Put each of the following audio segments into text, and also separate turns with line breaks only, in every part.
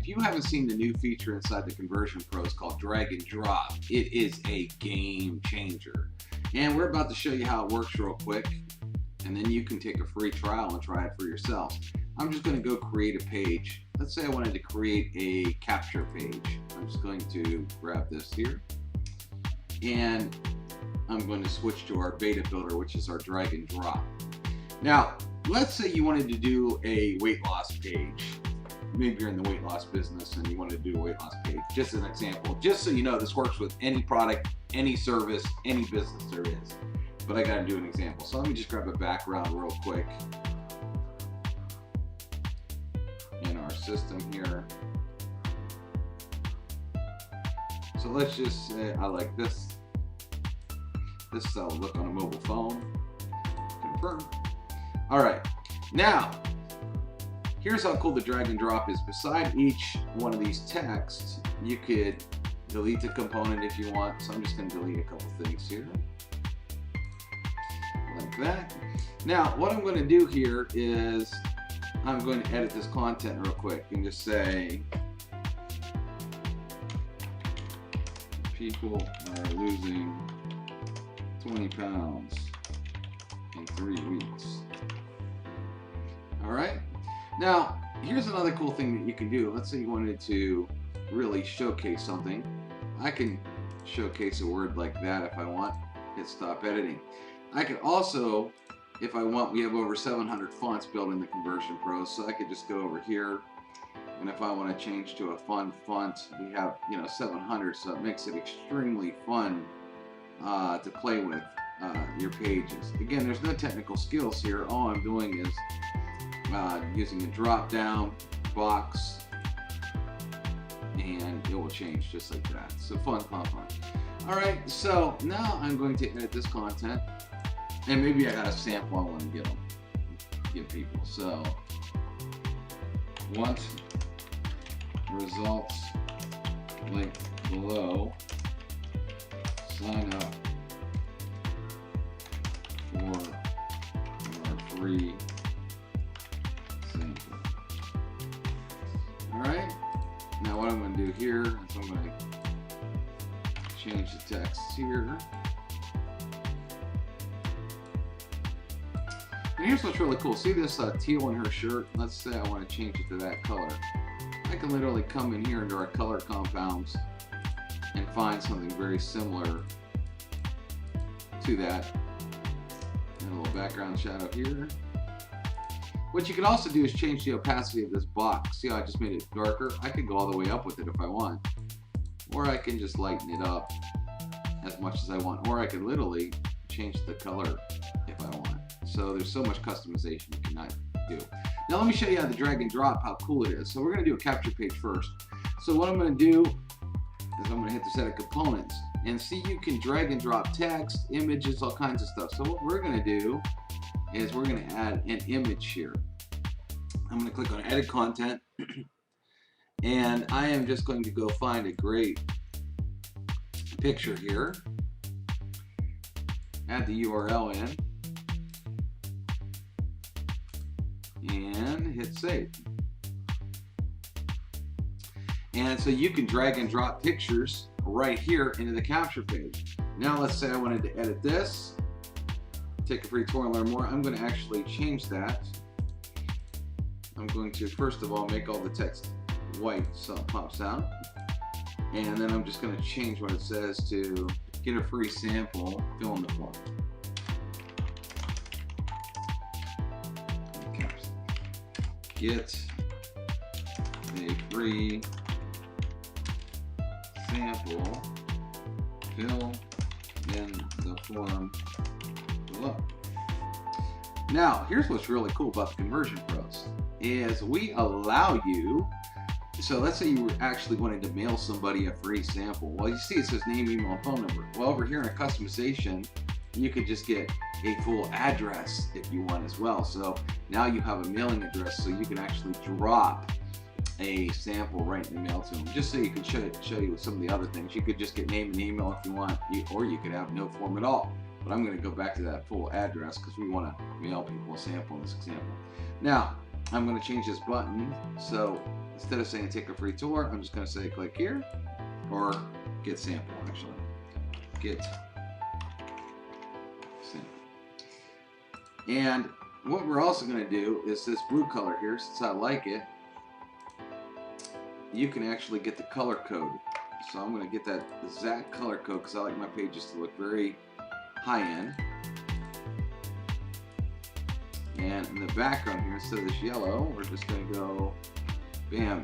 if you haven't seen the new feature inside the Conversion Pros called drag and drop, it is a game changer. And we're about to show you how it works real quick, and then you can take a free trial and try it for yourself. I'm just going to go create a page. Let's say I wanted to create a capture page. I'm just going to grab this here, and I'm going to switch to our beta builder, which is our drag and drop. Now, let's say you wanted to do a weight loss page. Maybe you're in the weight loss business and you want to do a weight loss page. Just an example, just so you know, this works with any product, any service, any business there is. But I got to do an example. So let me just grab a background real quick in our system here. So let's just say I like this. This is how it look on a mobile phone. Confirm. All right. Now, here's how cool the drag and drop is. Beside each one of these texts, you could delete the component if you want. So I'm just going to delete a couple things here. Like that. Now, what I'm going to do here is I'm going to edit this content real quick and just say, people are losing 20 pounds in 3 weeks. All right. Now, here's another cool thing that you can do. Let's say you wanted to really showcase something. I can showcase a word like that if I want. Hit stop editing. I could also, if I want, we have over 700 fonts built in the Conversion Pros, so I could just go over here, and if I want to change to a fun font, we have 700, so it makes it extremely fun to play with your pages. Again, there's no technical skills here. All I'm doing is using a drop down box, and it will change just like that. So fun. All right, so now I'm going to edit this content, and maybe I got a sample I want to give people. So want results link below, sign up for our free sample. Alright, now what I'm going to do here is I'm going to change the text here. And here's what's really cool. See this teal in her shirt? Let's say I want to change it to that color. I can literally come in here into our color compounds and find something very similar to that. And a little background shadow here. What you can also do is change the opacity of this box. See how I just made it darker? I could go all the way up with it if I want. Or I can just lighten it up as much as I want. Or I could literally change the color if I want. So there's so much customization you can do. Now let me show you how the drag and drop, how cool it is. So we're going to do a capture page first. So what I'm going to do is I'm going to hit the set of components. And see, you can drag and drop text, images, all kinds of stuff. So what we're going to do is we're going to add an image here. I'm going to click on edit content. And I am just going to go find a great picture here. Add the URL in. And hit save. And so you can drag and drop pictures right here into the capture page. Now let's say I wanted to edit this, take a free tour and learn more. I'm going to actually change that. I'm going to first of all make all the text white so it pops out, and then I'm just going to change what it says to get a free sample, fill in the form. Get a free sample, fill in the form below. Now, here's what's really cool about the Conversion Pros is we allow you, so let's say you were actually wanting to mail somebody a free sample. Well, you see it says name, email, and phone number. Well, over here in customization, you could just get a full address if you want as well. So now you have a mailing address, so you can actually drop a sample right in the mail to them. Just so you can show you some of the other things. You could just get name and email if you want, or you could have no form at all. But I'm going to go back to that full address because we want to mail people a sample in this example. Now, I'm going to change this button so instead of saying take a free tour, I'm just going to say click here, or get sample actually. Get sample. And what we're also going to do is this blue color here, since I like it, you can actually get the color code. So I'm going to get that exact color code because I like my pages to look very high-end. And in the background here, instead of this yellow, we're just going to go bam,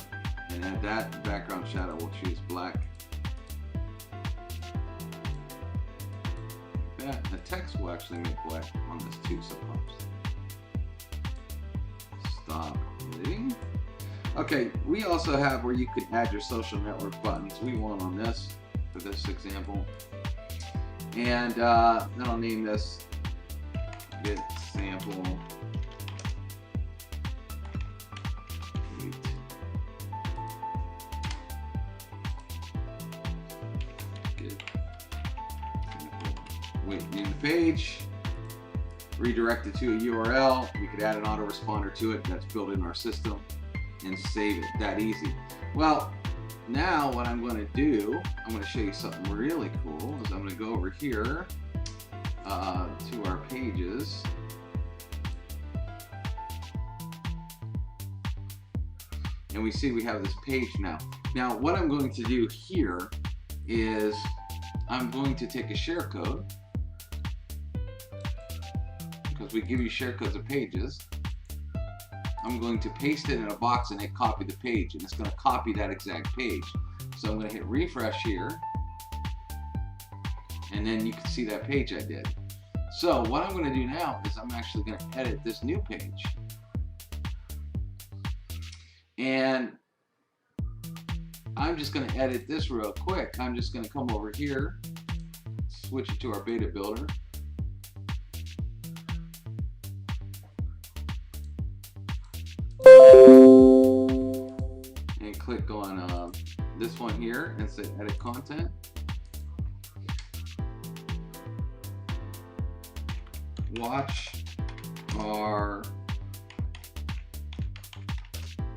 and add that background shadow. We'll choose black. Like that. The text will actually make black on this too, so it pops. Stop bleeding. Okay, we also have where you can add your social network buttons. We want on this for this example. And then I'll name this get sample tweet. Get sample. Wait, name the page. Redirect it to a URL. We could add an autoresponder to it that's built in our system and save it. That easy. Well, now what I'm going to do, I'm going to show you something really cool. Is I'm going to go over here to our pages. And we see we have this page now. Now what I'm going to do here is I'm going to take a share code, because we give you share codes of pages. I'm going to paste it in a box and hit copy the page, and it's going to copy that exact page. So I'm going to hit refresh here, and then you can see that page I did. So what I'm going to do now is I'm actually going to edit this new page. And I'm just going to edit this real quick. I'm just going to come over here, switch it to our beta builder. And click on this one here and say edit content. Watch our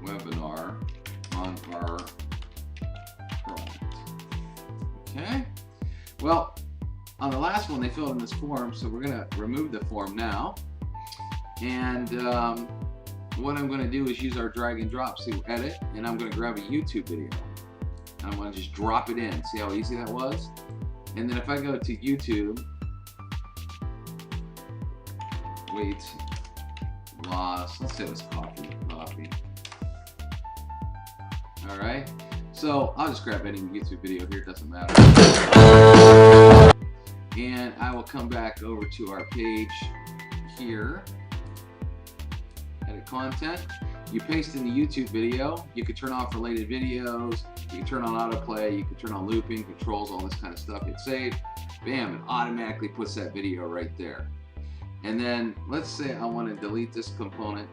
webinar on our product. Okay. Well, on the last one they filled in this form, so we're going to remove the form now. And what I'm going to do is use our drag and drop. So edit, and I'm going to grab a YouTube video. I'm going to just drop it in. See how easy that was? And then if I go to YouTube, weight loss, let's say it was coffee. All right. So I'll just grab any YouTube video here. It doesn't matter. And I will come back over to our page here. Edit content. You paste in the YouTube video. You could turn off related videos. You can turn on autoplay. You can turn on looping, controls, all this kind of stuff. Hit save. Bam! It automatically puts that video right there. And then let's say I want to delete this component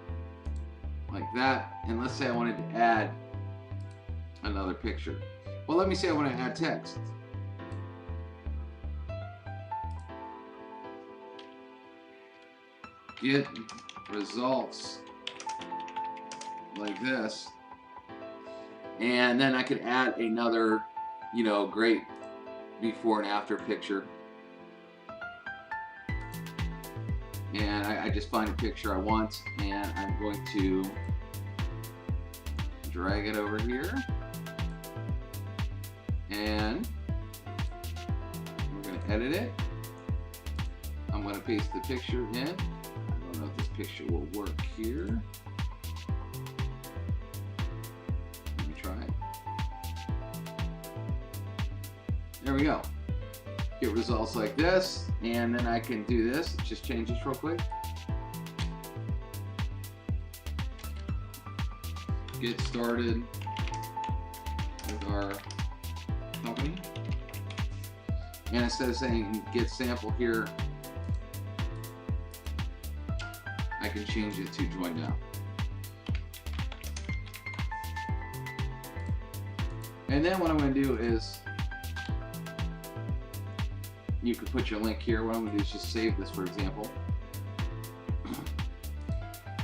like that. And let's say I wanted to add another picture. Well, let me say I want to add text. Get results like this, and then I could add another, great before and after picture. And I just find a picture I want, and I'm going to drag it over here, and we're going to edit it. I'm going to paste the picture in. I don't know if this picture will work here. Let me try it. There we go. Get results like this, and then I can do this. Let's just change this real quick. Get started with our company. And instead of saying get sample here, I can change it to join now. And then what I'm going to do is, you can put your link here. What I'm going to do is just save this, for example.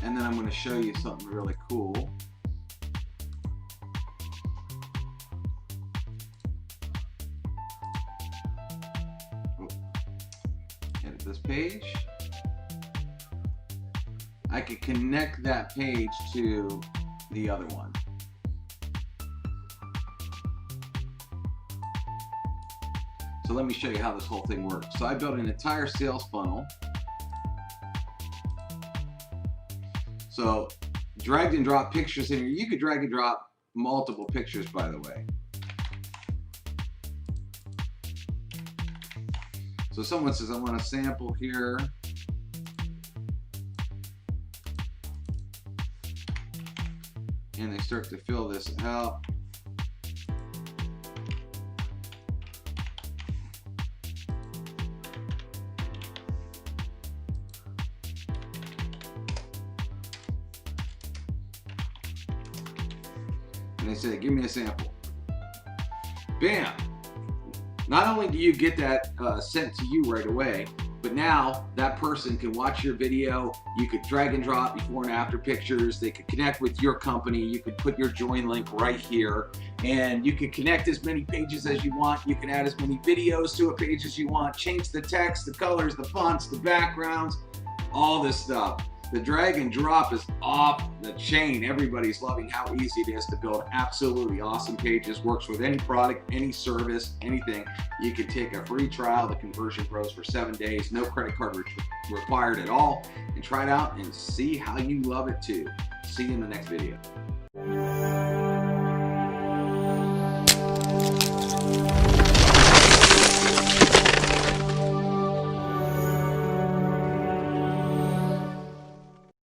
And then I'm going to show you something really cool. edit this page. I could connect that page to the other one. So let me show you how this whole thing works. So I built an entire sales funnel. So drag and drop pictures in here. You could drag and drop multiple pictures, by the way. So someone says, I want a sample here. And they start to fill this out. And they say, give me a sample. Bam! Not only do you get that sent to you right away, but now that person can watch your video. You could drag and drop before and after pictures. They could connect with your company. You could put your join link right here, and you can connect as many pages as you want. You can add as many videos to a page as you want, change the text, the colors, the fonts, the backgrounds, all this stuff. The drag and drop is off the chain. Everybody's loving how easy it is to build absolutely awesome pages. Works with any product, any service, anything. You can take a free trial, the Conversion Pros, for 7 days. No credit card required at all. And try it out and see how you love it too. See you in the next video.